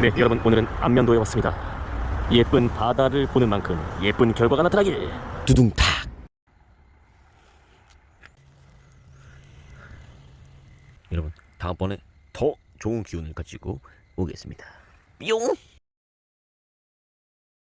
네, 여러분, 오늘은 안면도에 왔습니다. 예쁜 바다를 보는 만큼 예쁜 결과가 나타나길. 두둥탁. 여러분, 다음번에 더 좋은 기운을 가지고 오겠습니다. 뿅.